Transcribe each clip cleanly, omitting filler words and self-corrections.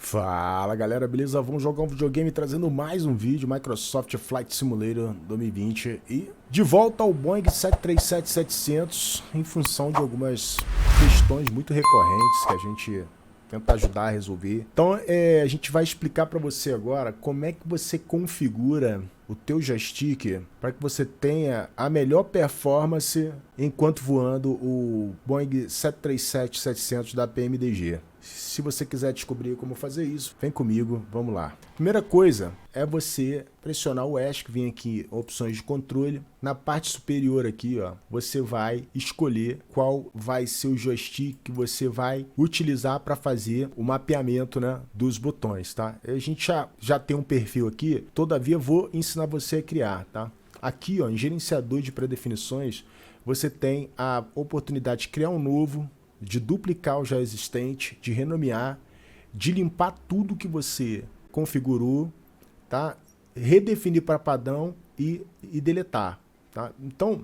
Fala galera, beleza? Vamos jogar um videogame trazendo mais um vídeo, Microsoft Flight Simulator 2020 e de volta ao Boeing 737-700 em função de algumas questões muito recorrentes que a gente tenta ajudar a resolver. Então a gente vai explicar para você agora como é que você configura o teu joystick para que você tenha a melhor performance enquanto voando o Boeing 737-700 da PMDG. Se você quiser descobrir como fazer isso, vem comigo, vamos lá. Primeira coisa é você pressionar o ESC, vem aqui opções de controle. Na parte superior aqui, ó, você vai escolher qual vai ser o joystick que você vai utilizar para fazer o mapeamento, né, dos botões, tá? A gente já tem um perfil aqui, todavia vou ensinar você a criar, tá? Aqui, ó, em gerenciador de pré-definições, você tem a oportunidade de criar um novo, de duplicar o já existente, de renomear, de limpar tudo que você configurou, tá? Redefinir para padrão e deletar, tá? Então,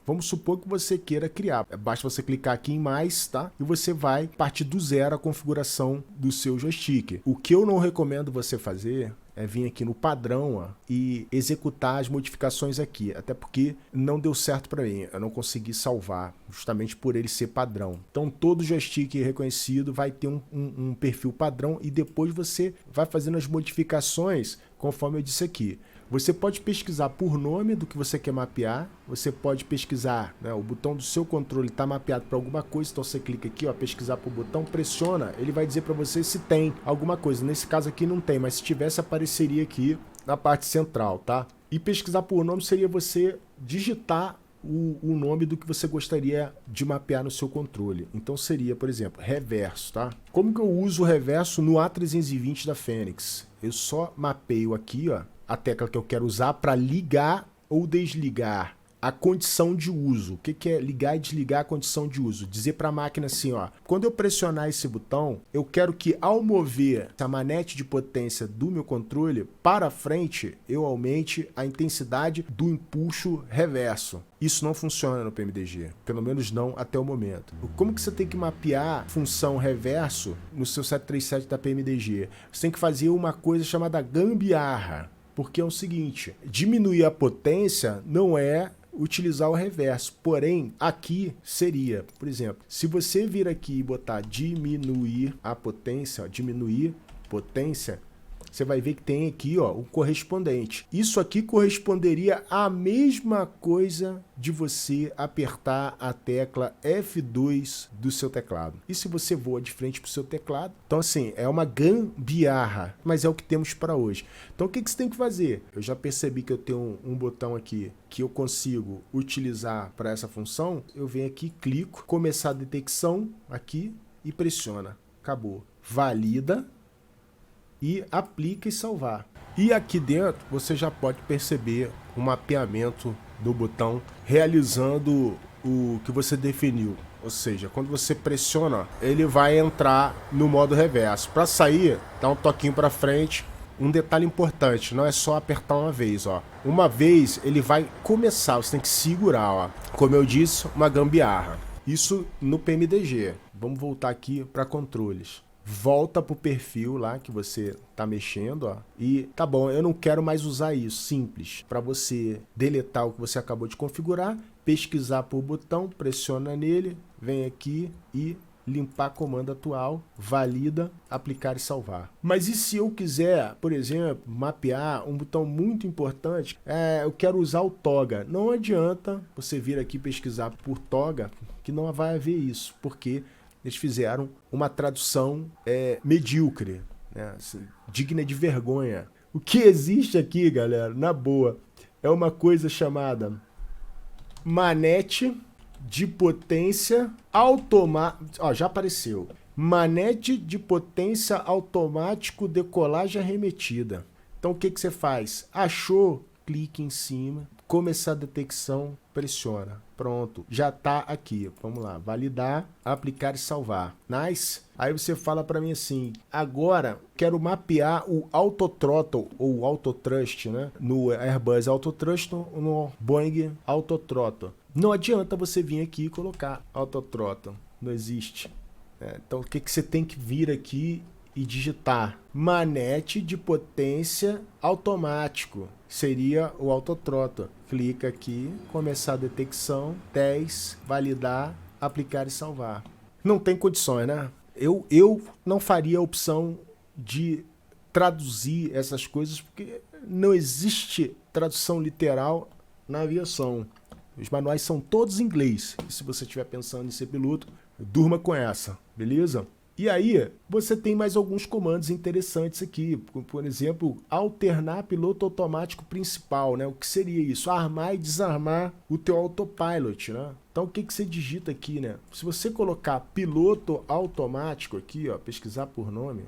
vamos supor que você queira criar. Basta você clicar aqui em mais, tá? E você vai partir do zero a configuração do seu joystick. O que eu não recomendo você fazer é vir aqui no padrão, ó, e executar as modificações aqui, até porque não deu certo para mim, eu não consegui salvar, justamente por ele ser padrão. Então todo joystick reconhecido vai ter um perfil padrão e depois você vai fazendo as modificações conforme eu disse aqui. Você pode pesquisar por nome do que você quer mapear, você pode pesquisar, né, o botão do seu controle está mapeado para alguma coisa, então você clica aqui, ó, pesquisar por botão, pressiona, ele vai dizer para você se tem alguma coisa. Nesse caso aqui não tem, mas se tivesse apareceria aqui na parte central, tá? E pesquisar por nome seria você digitar o nome do que você gostaria de mapear no seu controle. Então seria, por exemplo, reverso, tá? Como que eu uso o reverso no A320 da Fênix? Eu só mapeio aqui, ó, a tecla que eu quero usar para ligar ou desligar a condição de uso. O que é ligar e desligar a condição de uso? Dizer para a máquina assim, ó, quando eu pressionar esse botão, eu quero que ao mover a manete de potência do meu controle para frente, eu aumente a intensidade do empuxo reverso. Isso não funciona no PMDG, pelo menos não até o momento. Como que você tem que mapear função reverso no seu 737 da PMDG? Você tem que fazer uma coisa chamada gambiarra. Porque é o seguinte, diminuir a potência não é utilizar o reverso, porém aqui seria, por exemplo, se você vir aqui e botar diminuir a potência, ó, diminuir potência, você vai ver que tem aqui, ó, o correspondente. Isso aqui corresponderia à mesma coisa de você apertar a tecla F2 do seu teclado. E se você voa de frente para o seu teclado? Então assim, é uma gambiarra, mas é o que temos para hoje. Então o que você tem que fazer? Eu já percebi que eu tenho um botão aqui que eu consigo utilizar para essa função. Eu venho aqui, clico, começar a detecção aqui e pressiona. Acabou. Valida. E aplica e salvar. E aqui dentro você já pode perceber o mapeamento do botão realizando o que você definiu. Ou seja, quando você pressiona, ele vai entrar no modo reverso. Para sair, dá um toquinho para frente. Um detalhe importante, não é só apertar uma vez, ó. Uma vez ele vai começar, você tem que segurar, ó. Como eu disse, uma gambiarra. Isso no PMDG. Vamos voltar aqui para controles. Volta pro perfil lá que você tá mexendo, ó, e tá bom, eu não quero mais usar isso, simples. Para você deletar o que você acabou de configurar, pesquisar por botão, pressiona nele, vem aqui e limpar comando atual, valida, aplicar e salvar. Mas e se eu quiser, por exemplo, mapear um botão muito importante, eu quero usar o toga. Não adianta você vir aqui pesquisar por toga, que não vai haver isso, porque eles fizeram uma tradução medíocre, né? Assim, digna de vergonha. O que existe aqui, galera, na boa, é uma coisa chamada manete de potência automática. Ó, já apareceu. Manete de potência automático decolagem arremetida. Então o que você faz? Achou? Clique em cima, começar a detecção, pressiona. Pronto, já está aqui. Vamos lá, validar, aplicar e salvar. Nice? Aí você fala para mim assim, agora quero mapear o Autothrottle ou Autothrust, né? No Airbus Autothrust, no Boeing Autothrottle. Não adianta você vir aqui e colocar Autothrottle, não existe. Então o que você tem que vir aqui e digitar manete de potência automático, seria o autothrottle. Clica aqui, começar a detecção, 10, validar, aplicar e salvar. Não tem condições, né? Eu não faria a opção de traduzir essas coisas porque não existe tradução literal na aviação. Os manuais são todos em inglês. E se você estiver pensando em ser piloto, durma com essa, beleza? E aí, você tem mais alguns comandos interessantes aqui. Por exemplo, alternar piloto automático principal, né? O que seria isso? Armar e desarmar o teu autopilot, né? Então, o que você digita aqui, né? Se você colocar piloto automático aqui, ó, pesquisar por nome,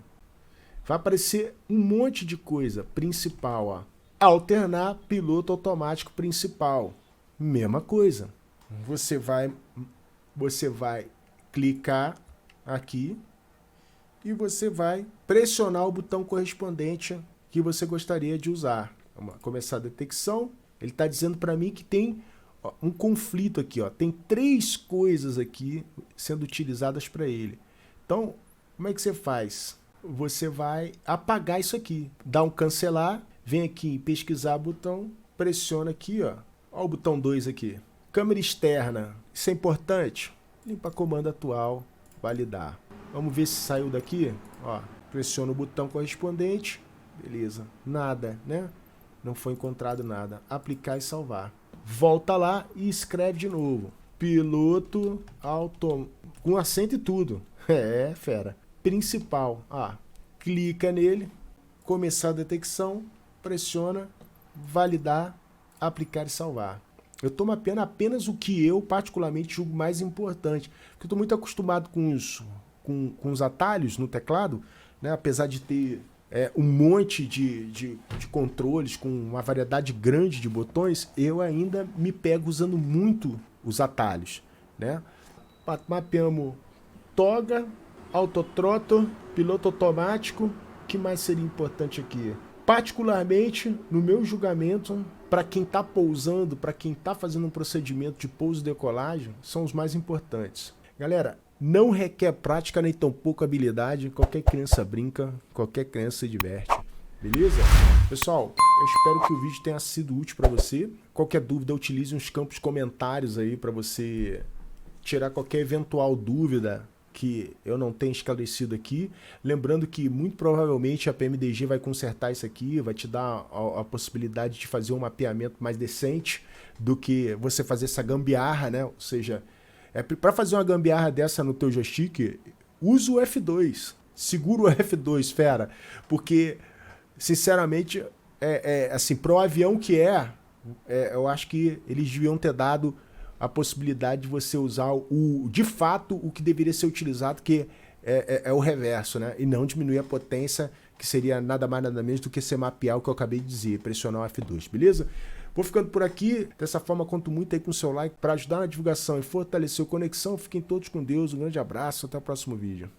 vai aparecer um monte de coisa. Principal, ó. Alternar piloto automático principal. Mesma coisa. Você vai clicar aqui e você vai pressionar o botão correspondente que você gostaria de usar. Vamos começar a detecção. Ele está dizendo para mim que tem um conflito aqui. Ó. Tem 3 coisas aqui sendo utilizadas para ele. Então, como é que você faz? Você vai apagar isso aqui. Dá um cancelar, vem aqui em pesquisar botão, pressiona aqui, ó. Olha o botão 2 aqui. Câmera externa. Isso é importante? Limpa comando atual, validar. Vamos ver se saiu daqui. Ó, pressiona o botão correspondente. Beleza. Nada, né? Não foi encontrado nada. Aplicar e salvar. Volta lá e escreve de novo. Piloto auto... com acento e tudo. É, fera. Principal. Ah, clica nele. Começar a detecção. Pressiona. Validar. Aplicar e salvar. Eu estou mapeando apenas o que eu particularmente julgo mais importante. Porque eu estou muito acostumado com os atalhos no teclado, né? Apesar de ter um monte de controles com uma variedade grande de botões, eu ainda me pego usando muito os atalhos, né? Mapeamos toga, autothrottle, piloto automático. O que mais seria importante aqui? Particularmente, no meu julgamento, para quem está pousando, para quem está fazendo um procedimento de pouso e decolagem, são os mais importantes. Galera, não requer prática nem tampouco habilidade. Qualquer criança brinca, qualquer criança se diverte. Beleza? Pessoal, eu espero que o vídeo tenha sido útil para você. Qualquer dúvida, utilize uns campos comentários aí para você tirar qualquer eventual dúvida que eu não tenho esclarecido aqui. Lembrando que muito provavelmente a PMDG vai consertar isso aqui, vai te dar a possibilidade de fazer um mapeamento mais decente do que você fazer essa gambiarra, né? Ou seja, para fazer uma gambiarra dessa no teu joystick, usa o F2. Segura o F2, fera. Porque, sinceramente, assim, pro avião que eu acho que eles deviam ter dado a possibilidade de você usar de fato o que deveria ser utilizado, que é o reverso, né? E não diminuir a potência, que seria nada mais nada menos do que você mapear o que eu acabei de dizer, pressionar o F2, beleza? Vou ficando por aqui, dessa forma conto muito aí com o seu like para ajudar na divulgação e fortalecer a conexão. Fiquem todos com Deus, um grande abraço, até o próximo vídeo.